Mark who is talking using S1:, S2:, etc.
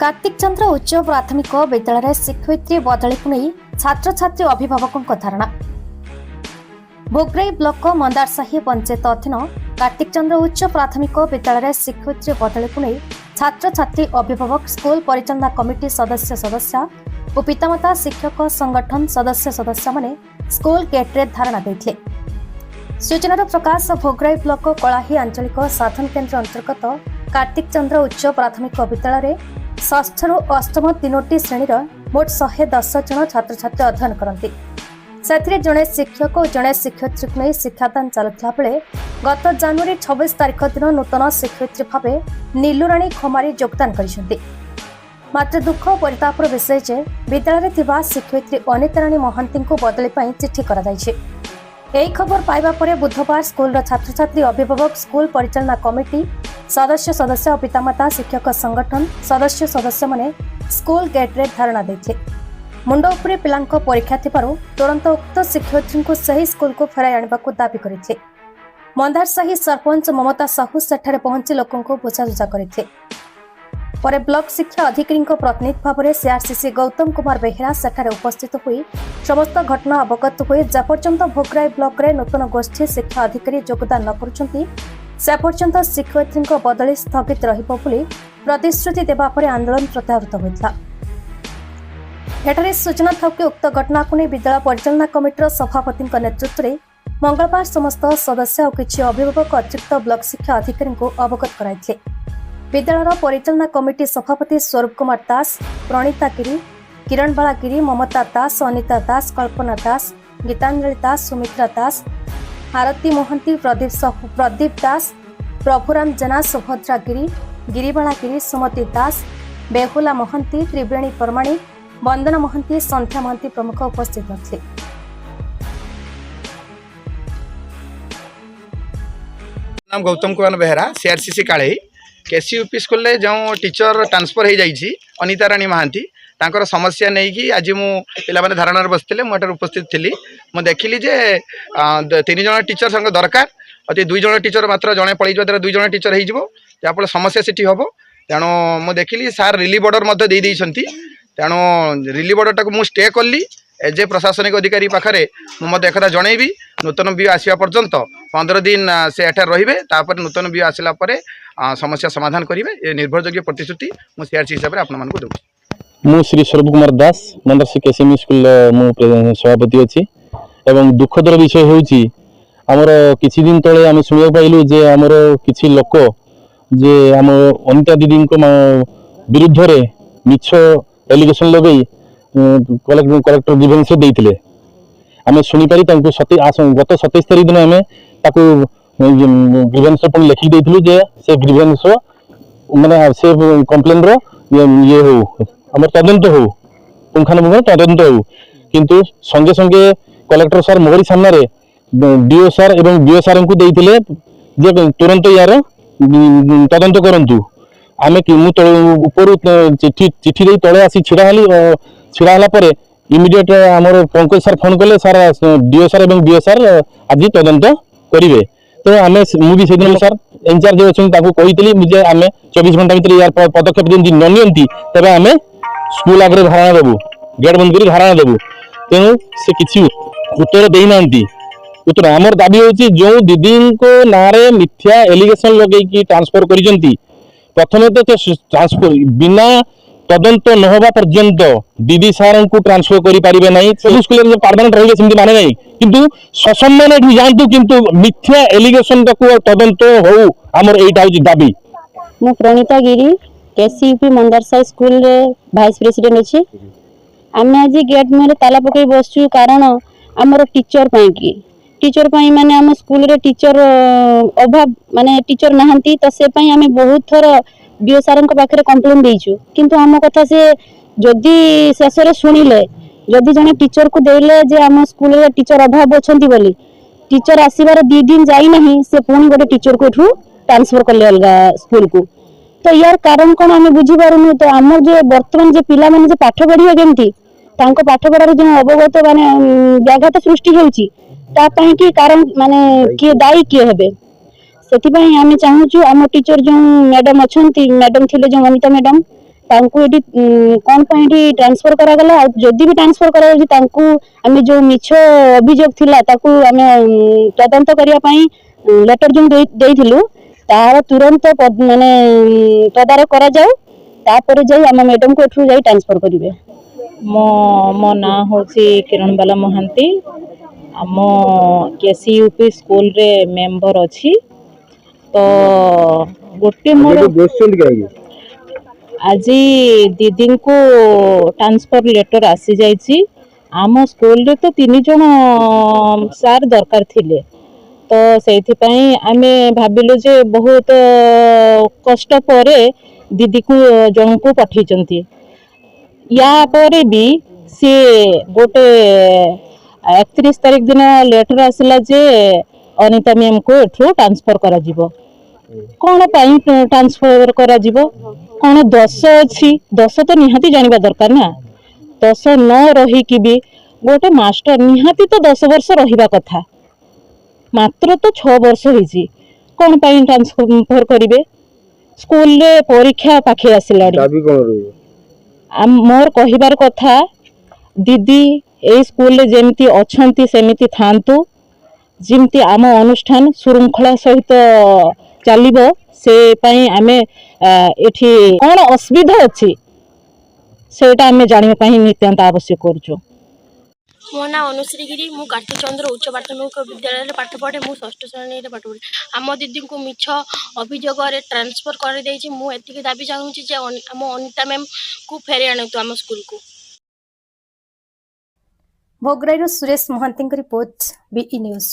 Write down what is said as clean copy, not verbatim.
S1: कार्तिक चंद्र उच्च प्राथमिक विद्यालय शिक्षयित्री बदली को नहीं छात्र छात्री अभिभावकों धारणा। भोगराई ब्लॉक मंदारसाही पंचायत अधीन कार्तिक चंद्र उच्च प्राथमिक विद्यालय शिक्षयित्री बदली को नहीं छात्र छात्री अभिभावक स्कूल परिचालना कमिटी सदस्य और पितामाता शिक्षक संगठन सदस्य माने स्कूल गेट्रे धारणा देते। सूचनार प्रकाश भोगराई ब्लॉक कलाही आंचलिक साधन केन्द्र अंतर्गत कार्तिक चंद्र उच्च प्राथमिक विद्यालय षष्ठ रु अष्टम तीनोटी श्रेणी मोट 110 जन छात्र छात्री अध्ययन करती। से जड़े शिक्षक और जड़े शिक्षयित्री को नहीं शिक्षादान चलुला बेले गत जनवरी 26 तारिख दिन नूतन शिक्षयित्री भाव नीलुराणी खमारी योगदान कर। मात्र दुख और परितापर विषय जे विद्यालय थिबा शिक्षयित्री अनिताराणी महांती को बदली चिठी कर खबर पाइबा परे बुधवार स्कूल छात्र छात्री अभिभावक स्कूल परिचालना कमिटी सदस्य और पितामाता शिक्षक संगठन सदस्य माने स्कूल गेट्रे धारणा देते। मुंड उपरे पिलांको परीक्षा थिबारु तुरंत उक्त शिक्षयित्री को सही स्कूल को फेराई आनिबाकु दाबी करथिले। मंदारसाही सरपंच ममता साहू सेठारे पहुंची लोकों को बुझाजुझा करथिले। परे ब्लॉक शिक्षा अधिकारी प्रतिनिधि भाव में सीआरसीसी गौतम कुमार बेहेरा सेठारे उपस्थित हुई समस्त घटना अवगत हुए जेपर्यंत भोगराई ब्लॉक रे नूतन गोष्ठी शिक्षा अधिकारी योगदान न करुछंती सेपर्यंत शिक्षयित्री बदली स्थगित रहिबो बोली प्रतिश्रुति देबा परे आंदोलन प्रत्याहृत होइतला। एठारे सूचना थके उक्त घटना को नहीं विद्यालय परिचालना कमिटीर सभापति नेतृत्व में मंगलवार समस्त सदस्य और किछि अभिभावक अतिरिक्त ब्लॉक शिक्षा अधिकारी को अवगत कराइथिले। विद्यालय परिचालना कमिटी सभापति स्वरूप कुमार दास, प्रणीता गिरी, किरण बाला गिरी, ममता दास, अनिता दास, कल्पना दास, गीतांजलि दास, सुमित्रा दास, आरती मोहंती, प्रदीप दास, प्रभुराम जेना, सुभद्रा गिरी, गिरीबाला गिरी, सुमति दास, बेहुला मोहंती, त्रिवेणी परमाणी, वंदना मोहंती, संध्या मोहंती प्रमुख उपस्थित थे।
S2: नाम गौतम कुमार बेहेरा, सीआरसीसी काले केसीयूपी स्कूल जो टीचर ट्रांसफर हो जाइए अनिता राणी महांती तांकर समस्या नहीं कि आज मुझे धारणा बसते मुझे उपस्थित थी। मुझे देखिली जे 3 जन टीचर संग दरकार अति 2 जन टीचर मात्र जड़े पलि द्वारा 2 जन टीचर हो समस्या से हम तेणु मुझे देखिली सार रिलीफ ऑर्डर तेणु रिलीफ ऑर्डर टाक मुझे स्टे कली एज ए प्रशासनिक अधिकारी पाखे मुझे एक जनईबी नूतन बी आसवा पर्यंत 15 दिन से एठार रे नूतन बी आसला समस्या समाधान करेंगे निर्भरयोग्य प्रतिश्रुति मुझे सीआरसी हिसाब से आपको दूँ।
S3: मु श्री स्वरूप कुमार दास मंदरसी केसीएम स्कूल मु सभापति अच्छी एवं दुखदर विषय होउची आमर किछि दिन तले आम शुणा पाइलु जे आमर किछि लोक जे आम अनिता दीदी विरुद्ध रे मिछ एलिगेशन लगे कलेक्टर ग्रीवेंस देइथिले। आम शुणिपारी गत 27 तारिख दिन आम ग्रीवेंस लिखिक देइथिलु जे से ग्रीवेंस माने से कंप्लेन रो ये हो आम तदंत हो पुंखानुपुंख तदंत हो किंतु संगे संगे कलेक्टर सार मोहरी सामने डीओ सार एवं बीओ सार को देइथिले जे तुरंत यार तदंत करंतु। आमे ऊपर चिठी दे तले आसी छिड़ा पर इमिडिएट आमर पंकज सार फोन कले सार डीओ सार एवं बीओ सार आज तदंत करेंगे। तो आम मुझे से दिन सार इनचार्ज अच्छी कही मुझे आम 24 घंटा भर यार पदक्षेप जमी न नि तेज आम स्कूल आगे धारणा देवु गेट बंद कर धारणा देवु। तेणु से किसी उत्तर देना उत्तर आमर दाबी हूँ जो दीदी को ना मिथ्या एलिगेशन लगे ट्रांसफर कर प्रथम तो ट्रांसफर बिना तदंत न होगा पर्यंत दीदी सार को ट्रांसफर करें ना सब स्कूल परमानेंट रही सेमती माने नहीं किंतु ससम्मान जातु किंतु मिथ्या एलिगेशन तदंत हो आमर एटा हूँ दाबी।
S4: मु प्रणीता गिरी केसीयूपी मंदारसाई स्कूल रे वाइस प्रेसिडेंट अच्छी। आम आज गेट मेरे ताला पकई बसचु कारण आमर टीचर माने आम स्कूल रे टीचर अभाव माने टीचर नहांती तो से पई आम बहुत थर बीओ सार पाखे कंप्लेन देइछु किंतु आम कथा से जदि शेष शुणिले जदि जने टीचर को देले जे आम स्कूल रे टीचर अभाव अछंती बोली टीचर आसीबार 2 दिन जाई नहीं से पुणी गोटे टीचर को एठू ट्रांसफर कले अलगा स्कूल को। तो यार कारण कौन आम बुझी पारुनु। तो आम जो वर्तमान जो पिला माने जे पाठ पढ़िबे केमती तांको पाठ पढ़ार जो अवगत माने व्याघात सृष्टि होउची ता पई की कारण माने किए दायी किए हेबे से आम चाहूँ आम टीचर जो मैडम अच्छा मैडम थे जो अनिता मैडम तांकु एटी कोन पॉइंट ट्रांसफर करा गला जदी भी ट्रांसफर करा होची तांकु आमे जो मिछ अभियोग थिला ताकु आमे तदंत करिया पई लेटर जो देइथिलु तार तुरंत माने तदारक करा जाऊ तापर जाई आम मैडम को एठु जाई ट्रांसफर करिवे।
S5: मो ना होची किरणबाला महांती आम केसीयूपी स्कूल रे मेंबर अछि तो गोटे मोर आज दीदी को ट्रांसफर लेटर आसी जाइए आम स्कूल रे तो 3 जन सार दरकार थिले तो से आमे भाविलु जे बहुत कष्ट परे दीदी को जन को पठेइचंती या परे भी सी गोटे 31 तारीख दिन लेटर आसला जे अनिता मैम को एठू ट्रांसफर करा जिवो कौन पाई ट्रांसफर करा जिवो कौन दोष अच्छी दोष तो निहाती जानिबा दरकार ना दोष न रही कि भी गोटे मास्टर निहाती तो 10 वर्ष रहिबा कथा मात्र तो 6 वर्ष होईची कौन पाई ट्रांसफर करिवे स्कूल रे परीक्षा पाखे आसिलाडी दाबी कोन रही मोर कहिबार कथा दीदी ए स्कूल रे जेमती अछंती सेमिति थांतु जिमती आम अनुष्ठान श्रृंखला सहित चलिबो से पई आमे एठी कोन असुविधा अछि सेटा आमे जानिबा पई नित्यांत आवश्यक करछु।
S6: मो ना अनुश्री गिरी मु कार्तिक चंद्र उच्च प्राथमिक विद्यालय पाठ पढ़े मु 6ठ श्रेणी रे पाठ पढ़े आम दीदी को मिछ अभियोग रे ट्रांसफर कर देछि मु एतिके दाबी चाहूछि जे आम अनिता मैम को फेरे आनतु आम स्कूल को।
S1: भोगराईरू सुरेश महांती रिपोर्ट बीई न्यूज।